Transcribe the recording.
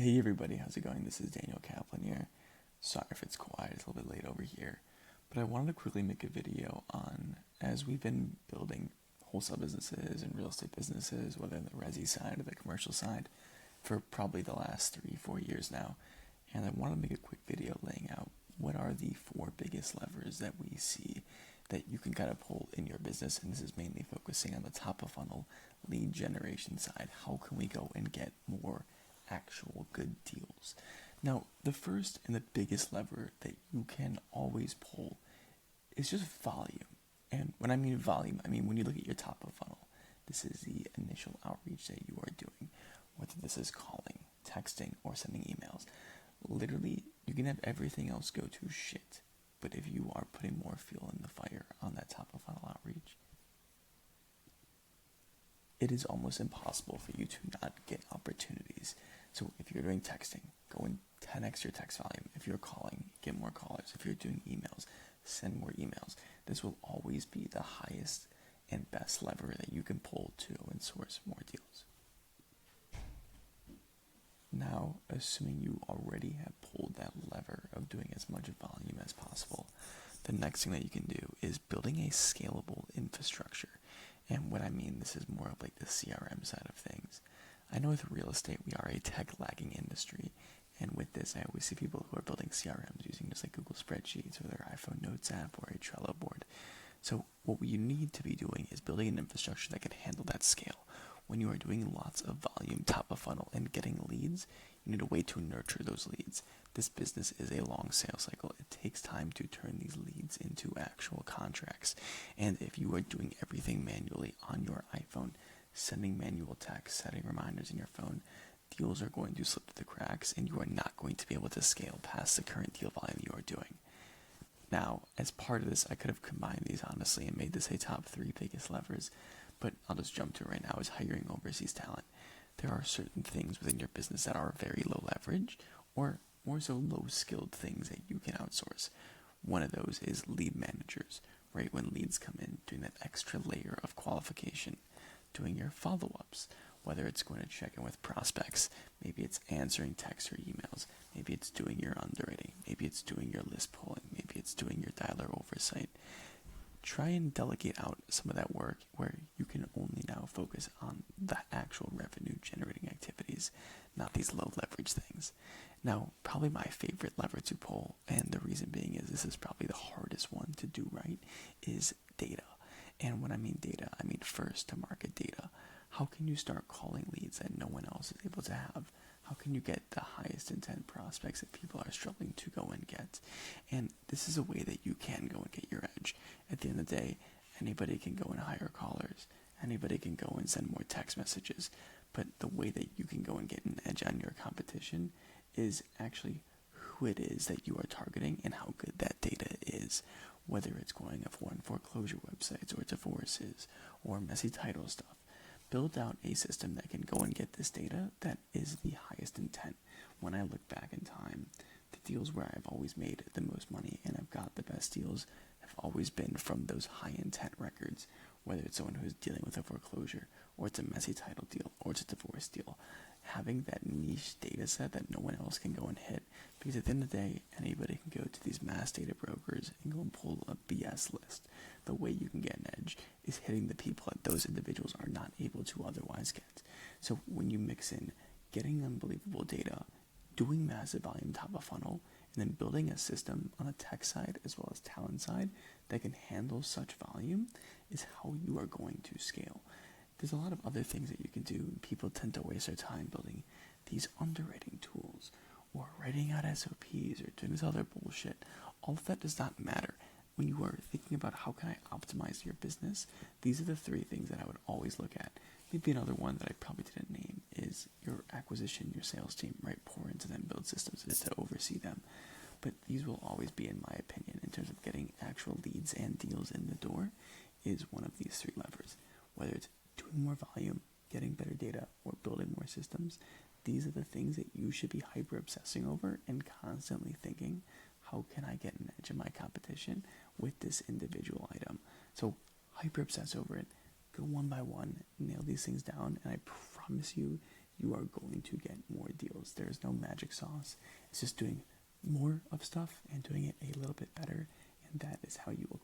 Hey everybody, how's it going? This is Daniel Kaplan here. Sorry if it's quiet, it's a little bit late over here. But I wanted to quickly make a video on, as we've been building wholesale businesses and real estate businesses, whether on the resi side or the commercial side, for probably the last 3-4 years now. And I wanted to make a quick video laying out what are the 4 biggest levers that we see that you can kind of pull in your business. And this is mainly focusing on the top of funnel lead generation side. How can we go and get more actual good deals? Now, the first and the biggest lever that you can always pull is just volume. And when I mean volume, I mean when you look at your top of funnel, this is the initial outreach that you are doing, whether this is calling, texting, or sending emails. Literally, you can have everything else go to shit, but if you are putting more fuel in the fire on that top of funnel outreach, it is almost impossible for you to not get opportunities. So if you're doing texting, go and 10x your text volume. If you're calling, get more callers. If you're doing emails, send more emails. This will always be the highest and best lever that you can pull to and source more deals. Now, assuming you already have pulled that lever of doing as much volume as possible, the next thing that you can do is building a scalable infrastructure. And what I mean, this is more of like the CRM side of things. I know with real estate, we are a tech-lagging industry. And with this, I always see people who are building CRMs using just like Google Spreadsheets or their iPhone Notes app or a Trello board. So what we need to be doing is building an infrastructure that can handle that scale. When you are doing lots of volume top of funnel and getting leads, you need a way to nurture those leads. This business is a long sales cycle. It takes time to turn these leads into actual contracts. And if you are doing everything manually on your iPhone, sending manual texts, setting reminders in your phone, deals are going to slip through the cracks and you are not going to be able to scale past the current deal volume you are doing. Now, as part of this, I could have combined these honestly and made this a top 3 biggest levers, but I'll just jump to it right now is hiring overseas talent. There are certain things within your business that are very low leverage or more so low skilled things that you can outsource. One of those is lead managers, right? When leads come in, doing that extra layer of qualification, doing your follow-ups, whether it's going to check in with prospects, maybe it's answering texts or emails, maybe it's doing your underwriting, maybe it's doing your list pulling, maybe it's doing your dialer oversight. Try and delegate out some of that work where you can only now focus on the actual revenue generating activities, not these low leverage things. Now, probably my favorite lever to pull, and the reason being is this is probably the hardest one to do right, is data. And when I mean data, I mean first to market data. How can you start calling leads that no one else is able to have? How can you get the highest intent prospects that people are struggling to go and get? And this is a way that you can go and get your edge. At the end of the day, anybody can go and hire callers. Anybody can go and send more text messages. But the way that you can go and get an edge on your competition is actually who it is that you are targeting and how good that data is. Whether it's going for foreclosure websites or divorces or messy title stuff. Build out a system that can go and get this data that is the highest intent. When I look back in time, the deals where I've always made the most money and I've got the best deals have always been from those high intent records, whether it's someone who's dealing with a foreclosure or it's a messy title deal or it's a divorce deal. Having that niche data set that no one else can go and hit, because at the end of the day, anybody can go to these mass data brokers and go and pull a BS list. The way you can get an edge is hitting the people that those individuals are not able to otherwise get. So when you mix in getting unbelievable data, doing massive volume top of funnel, and then building a system on the tech side as well as talent side that can handle such volume is how you are going to scale. There's a lot of other things that you can do. People tend to waste their time building these underwriting tools or writing out SOPs or doing this other bullshit. All of that does not matter. When you are thinking about how can I optimize your business, these are the 3 things that I would always look at. Maybe another one that I probably didn't name is your acquisition, your sales team, right? Pour into them, build systems to oversee them. But these will always be, in my opinion, in terms of getting actual leads and deals in the door, is one of these 3 levers. Whether it's doing more volume, getting better data, or building more systems, these are the things that you should be hyper obsessing over and constantly thinking, how can I get an edge in my competition with this individual item? So hyper obsess over it, go one by one, nail these things down, and I promise you, you are going to get more deals. secrets. There is no magic sauce. It's just doing more of stuff and doing it a little bit better, and that is how you will